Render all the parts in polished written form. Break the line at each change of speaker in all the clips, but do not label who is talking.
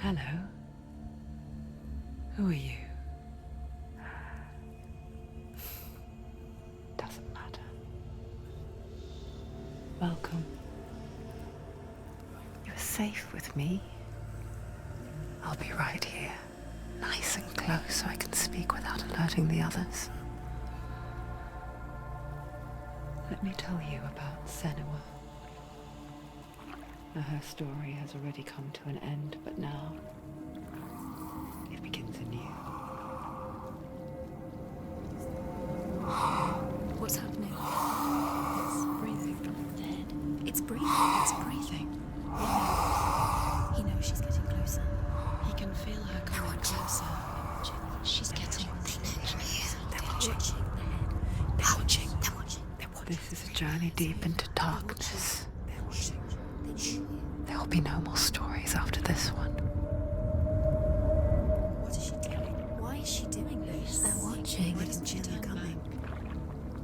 Hello. Who are you? Doesn't matter. Welcome. You're safe with me. I'll be right here, nice and close so I can speak without alerting the others. Let me tell you about Senua. Her story has already come to an end, but now it begins anew.
What's happening? It's breathing. Dead. It's breathing. It's breathing. He knows she's getting closer. He can feel her coming closer. She's getting closer. They're watching. They're watching. They're watching.
This is a journey deep into darkness. There will be no more stories after this one.
What is she doing? Why is she doing this? They're watching. Why doesn't she feel you coming?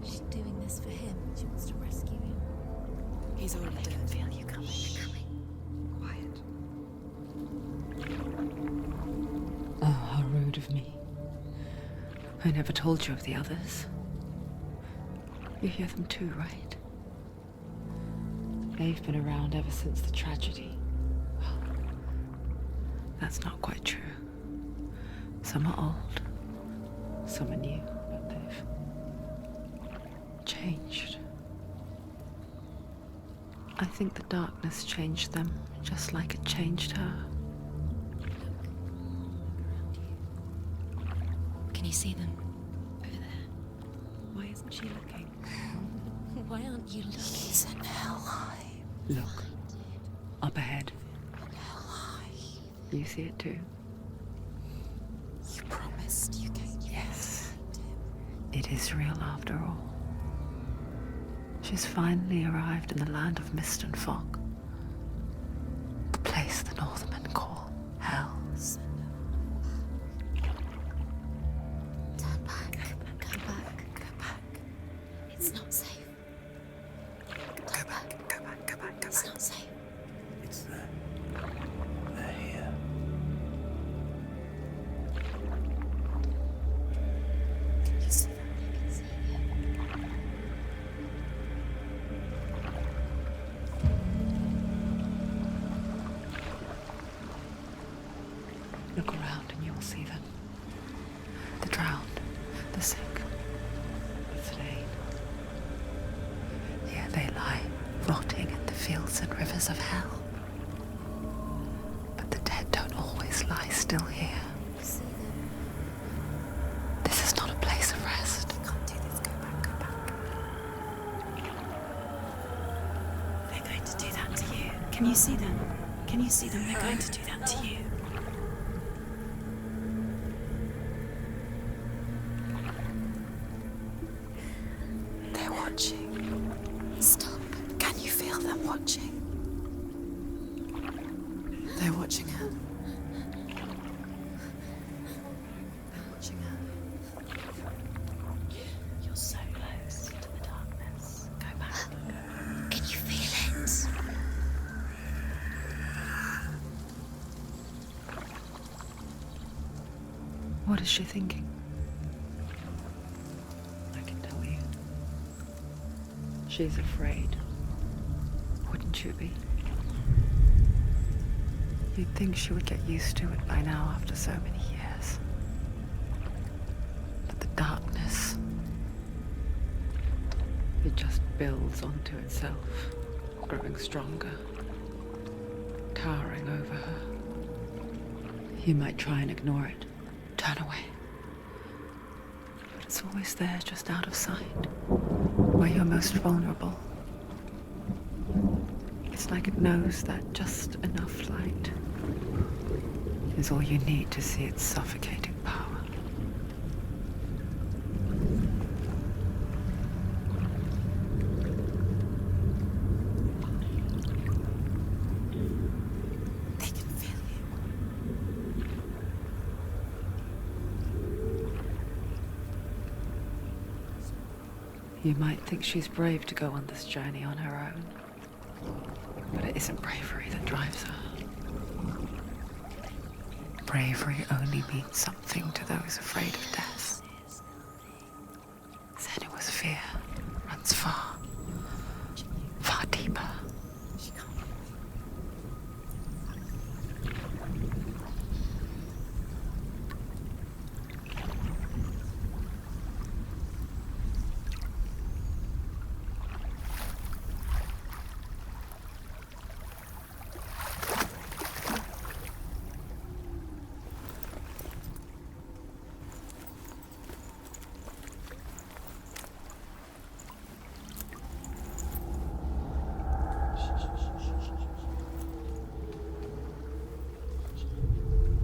She's doing this for him. She wants to rescue him. He's already dead. I can feel you coming. Quiet.
Oh, how rude of me. I never told you of the others. You hear them too, right? They've been around ever since the tragedy. Well, that's not quite true. Some are old, some are new, but they've changed. I think the darkness changed them, just like it changed her.
Can you see them? Over there. Why isn't she looking? Why aren't you looking? He's in Helheim.
Look, up ahead.
Helheim.
You see it too?
You promised you came.
Yes. It is real after all. She's finally arrived in the land of mist and fog. The place the Northmen call Hell.
Turn back. Go back. Go back. It's not safe. Go back. Go back. Go back. It's not safe.
It's there. They're here.
Can you see them? I can see you.
Look around and you will see them. The drowned, the sick, the slain. Here they lie, rotting in the fields and rivers of hell. But the dead don't always lie still here.
You see them?
This is not a place of rest.
You can't do this. Go back. Go back. They're going to do that to you. Can you see them? Can you see them? They're going to do that to you. They're watching. Stop. Can you feel them watching? They're watching her. They're watching her. You're so close to the darkness. Go back. Can you feel it?
What is she thinking? I can tell you. She's afraid. Wouldn't you be? You'd think she would get used to it by now after so many years. But the darkness, it just builds onto itself, growing stronger, towering over her. You might try and ignore it, turn away. But it's always there, just out of sight, where you're most vulnerable. It's like it knows that just enough light is all you need to see its suffocating power.
They can feel you.
You might think she's brave to go on this journey on her own, but it isn't bravery that drives her. bravery only means something to those afraid of death. Senua's fear runs far, far deeper.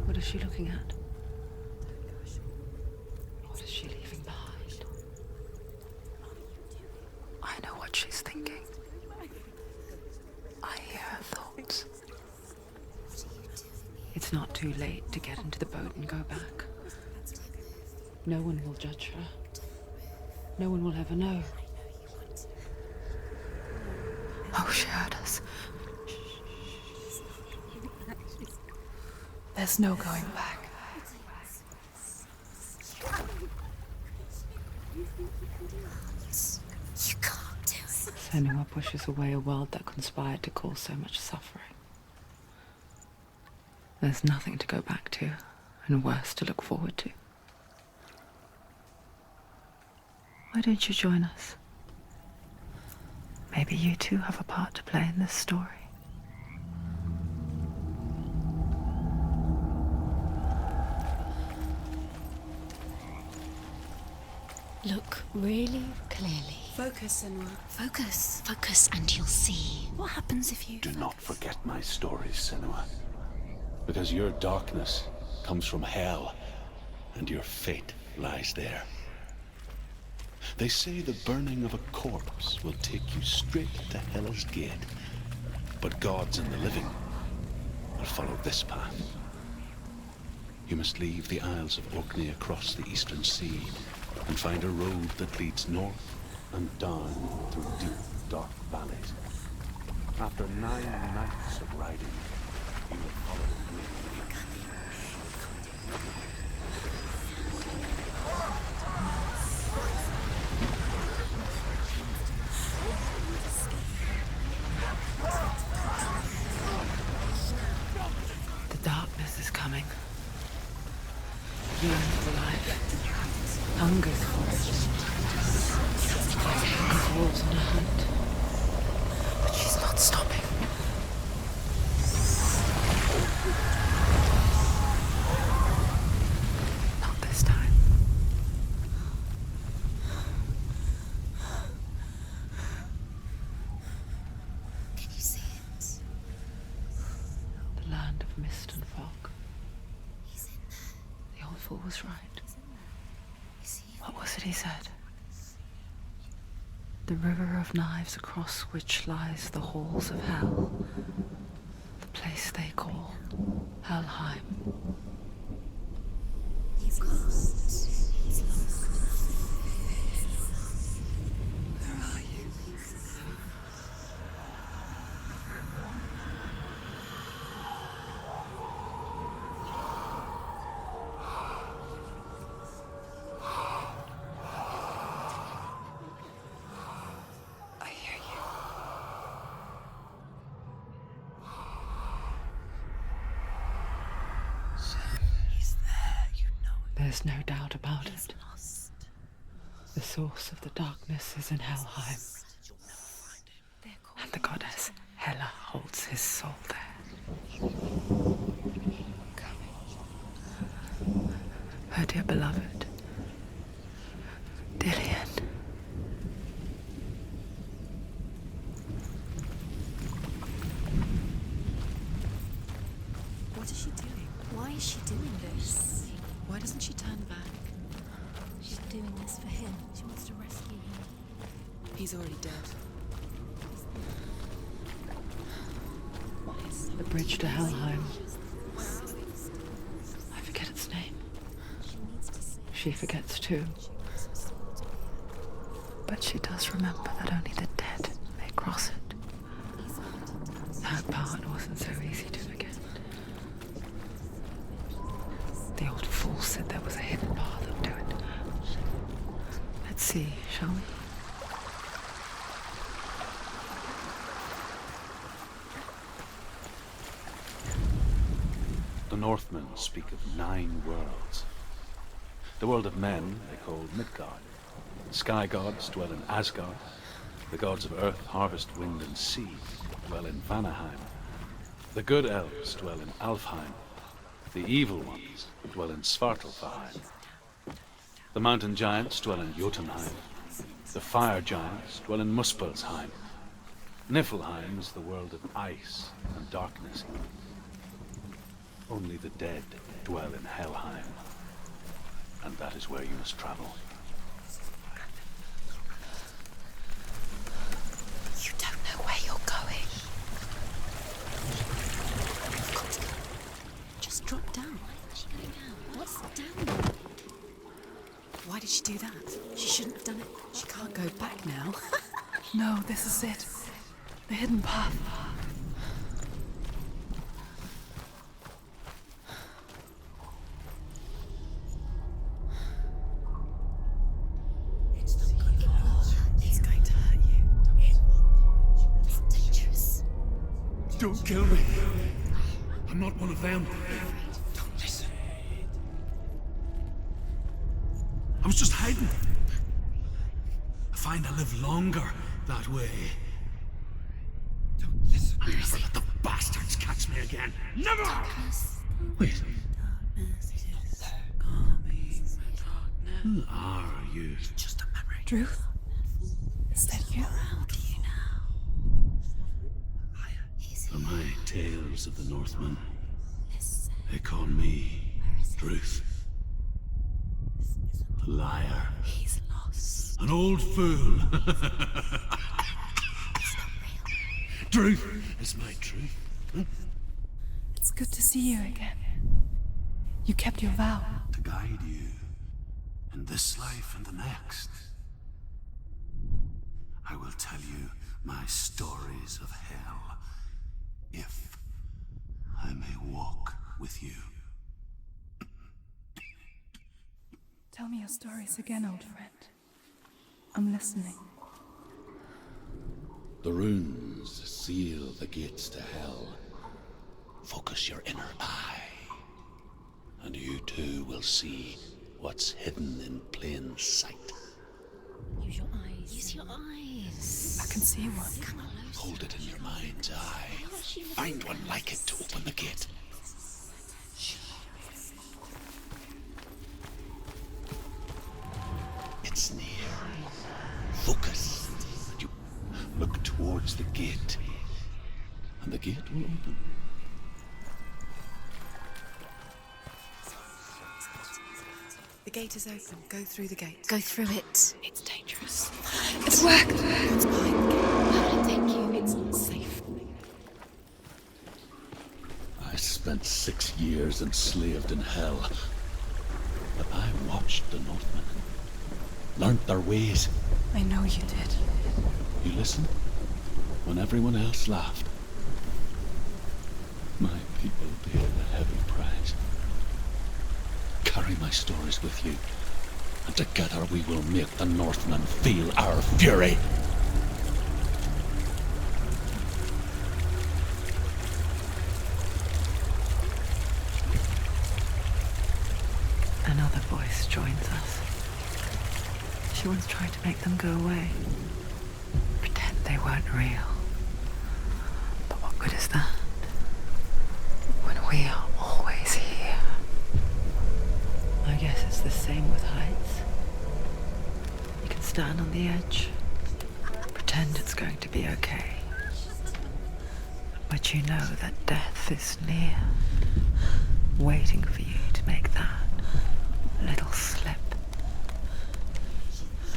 What is she looking at? What is she leaving behind? I know what she's thinking. I hear her thoughts. It's not too late to get into the boat and go back. No one will judge her. No one will ever know. Oh, she heard us. There's no going back.
You can't do it.
Senua pushes away a world that conspired to cause so much suffering. There's nothing to go back to, and worse to look forward to. Why don't you join us? Maybe you too have a part to play in this story.
Look really clearly.
Focus, Senua.
Focus. Focus and you'll see. What happens if you...
Do not forget my stories, Senua. Because your darkness comes from hell, and your fate lies there. They say the burning of a corpse will take you straight to Hela's gate. But gods and the living will follow this path. You must leave the Isles of Orkney across the eastern sea and find a road that leads north and down through deep, dark valleys. After 9 nights of riding, you will follow me.
The darkness is coming. Yearns for life. Hungers for it. Calls on a hunt. But she's not stopping. Not this time.
Can you see it?
The land of mist and fog.
He's in there.
The old fool was right.
You see him?
What was it he said? The river of knives across which lies the halls of hell. The place they call Helheim.
He's lost. He's lost.
Where are you? I hear you.
He's there, you know it.
There's no doubt about
He's
it.
lost.
The source of the darkness is in Helheim, and the goddess Hela holds his soul there. Her dear beloved, Dillian.
What is she doing?
Why is she doing this?
Why doesn't she turn back?
She's doing this for him. She wants to rescue him.
He's already dead.
The bridge to Helheim. I forget its name. She forgets too. But she does remember that only the dead may cross it. That part wasn't so easy to forget. The old fool said there was a hidden path up to it. Let's see, shall we?
The Northmen speak of 9 worlds. The world of men they call Midgard. Sky gods dwell in Asgard. The gods of earth, harvest, wind, and sea dwell in Vanaheim. The good elves dwell in Alfheim. The evil ones dwell in Svartalfheim. The mountain giants dwell in Jotunheim. The fire giants dwell in Muspelheim. Niflheim is the world of ice and darkness. Only the dead dwell in Helheim. And that is where you must travel.
You don't know where you're going. You've got to go. Just drop down. Why is she going down? What's down?
Why did she do that? She shouldn't have done it. She can't go back now.
No, this is it. The hidden path.
It's going to hurt you.
It's dangerous.
Don't kill me. I'm not one of them.
Don't listen.
I was just hiding. I find I live longer that way.
Don't listen.
I'll never let the bastards catch me again. Never! Wait, who are you?
Just a memory.
Druth? Is that you?
For my tales of the Northmen, they call me Druth. A liar.
He's lost.
An old fool.
It's not real.
Truth is my truth.
It's good to see you again. You kept your vow.
To guide you in this life and the next. I will tell you my stories of hell, if I may walk with you.
Tell me your stories again, old friend. I'm listening.
The runes seal the gates to hell. Focus your inner eye, and you too will see what's hidden in plain sight.
Use your eyes. Use your eyes.
I can see one.
Hold it in your mind's eye. Find one like it to open the gate. It's near. Focus. And you look towards the gate, and the gate will open.
The gate is open. Go through the gate.
Go through it.
It's dangerous. It's worked.
It's behind the gate.
Thank you.
It's safe.
I spent 6 years enslaved in hell. But I watched the Northmen. Learned their ways.
I know you did.
You listened when everyone else laughed. My people paid a heavy price. Carry my stories with you, and together we will make the Northmen feel our fury.
Another voice joins us. She once tried to make them go away. Pretend they weren't real. But what good is that? When we are always here. I guess it's the same with heights. You can stand on the edge, pretend it's going to be okay. But you know that death is near, waiting for you to make that little slip.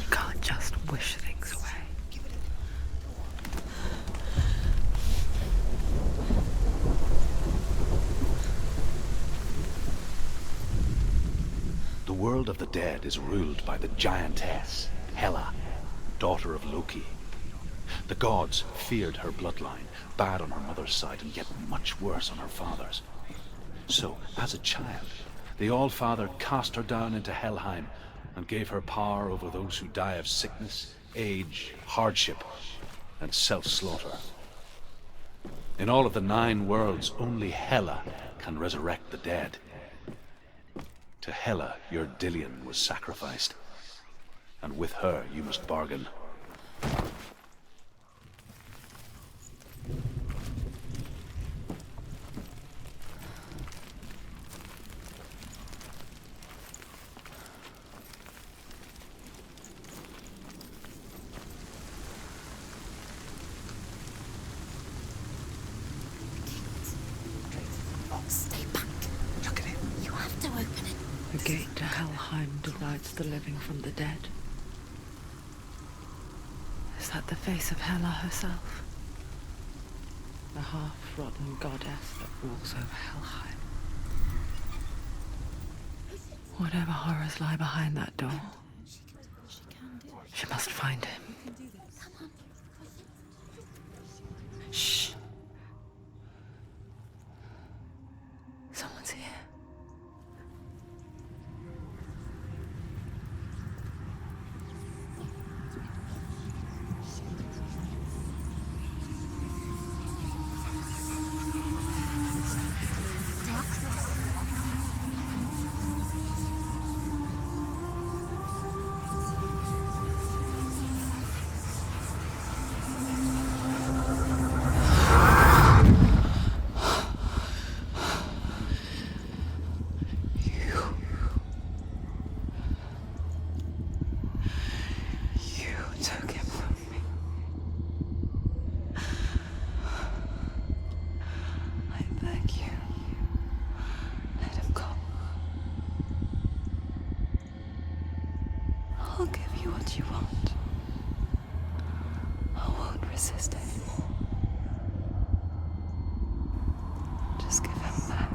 You can't just wish things away.
The world of the dead is ruled by the giantess, Hela, daughter of Loki. The gods feared her bloodline, bad on her mother's side and yet much worse on her father's. So, as a child, the All-Father cast her down into Helheim and gave her power over those who die of sickness, age, hardship, and self-slaughter. In all of the 9 worlds, only Hela can resurrect the dead. To Hela, your Dillion was sacrificed, and with her you must bargain.
Stay back.
Look at it.
You have to open it.
The gate to Helheim divides the living from the dead. Is that the face of Hela herself? The half-rotten goddess that rules over Helheim. Whatever horrors lie behind that door, she must find him. Shh. Someone's here. I'll give you what you want. I won't resist anymore. Just give him back.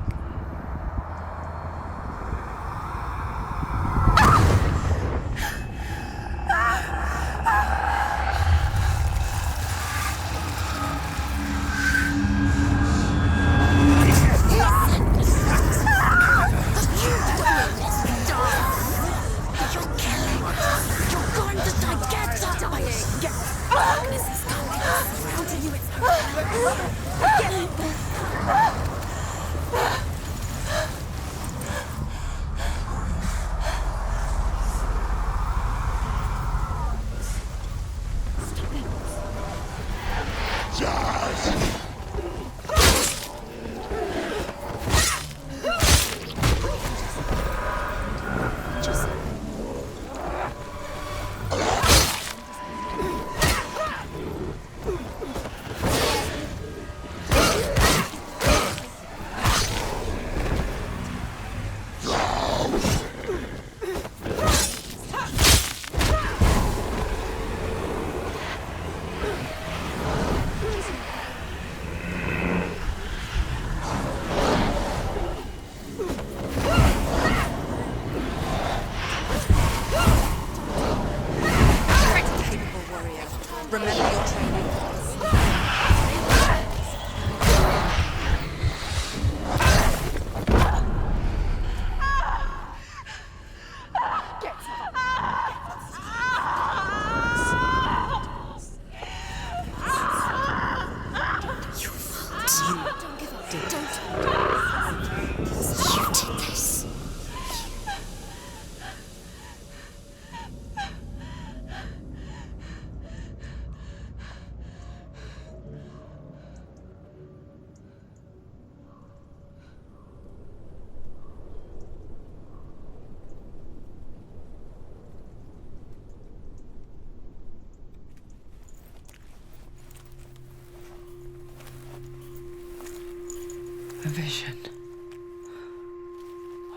A vision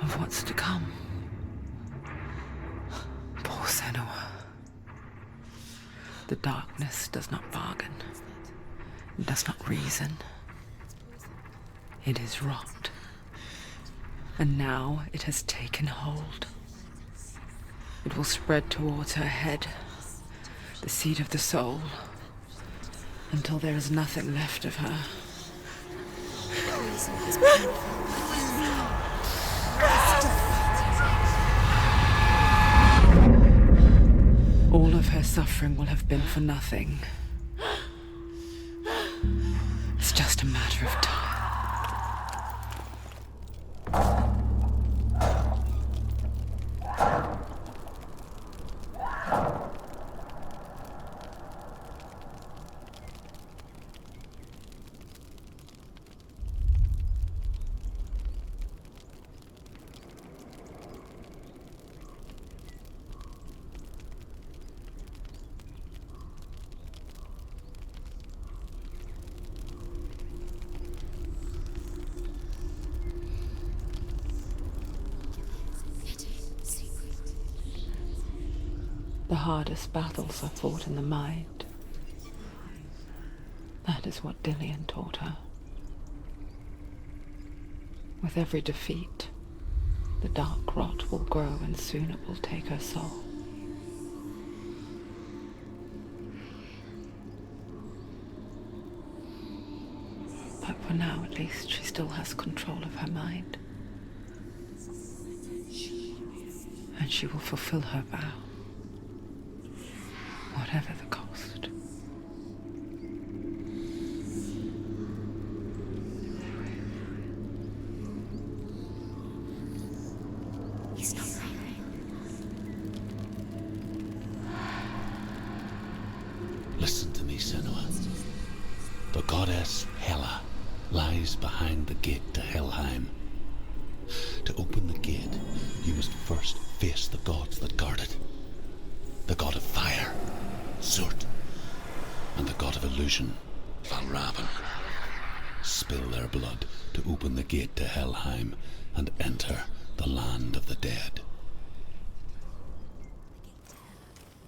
of what's to come. Poor Senua. The darkness does not bargain. It does not reason. It is rot. And now it has taken hold. It will spread towards her head, the seat of the soul, until there is nothing left of her.
Stop.
suffering will have been for nothing. It's just a matter of time. The hardest battles are fought in the mind. That is what Dillian taught her. With every defeat, the dark rot will grow and soon it will take her soul. But for now, at least, she still has control of her mind. And she will fulfill her vow. Whatever the cost.
He's not there.
Listen to me, Senua. The goddess Hela lies behind the gate to Helheim. To open the gate, you must first face the gods that guard it. The god of fire, Zurt, and the god of illusion, Valravan. Spill their blood to open the gate to Helheim and enter the land of the dead.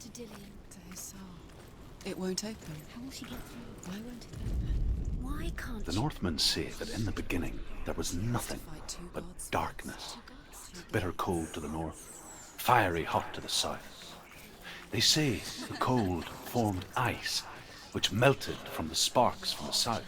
To Dillian.
To his soul. It won't open.
How will she get through?
Why won't it open?
Why can't
The
she?
Northmen say that in the beginning there was nothing but darkness. Bitter cold to the north, fiery hot to the south. They say the cold formed ice, which melted from the sparks from the south.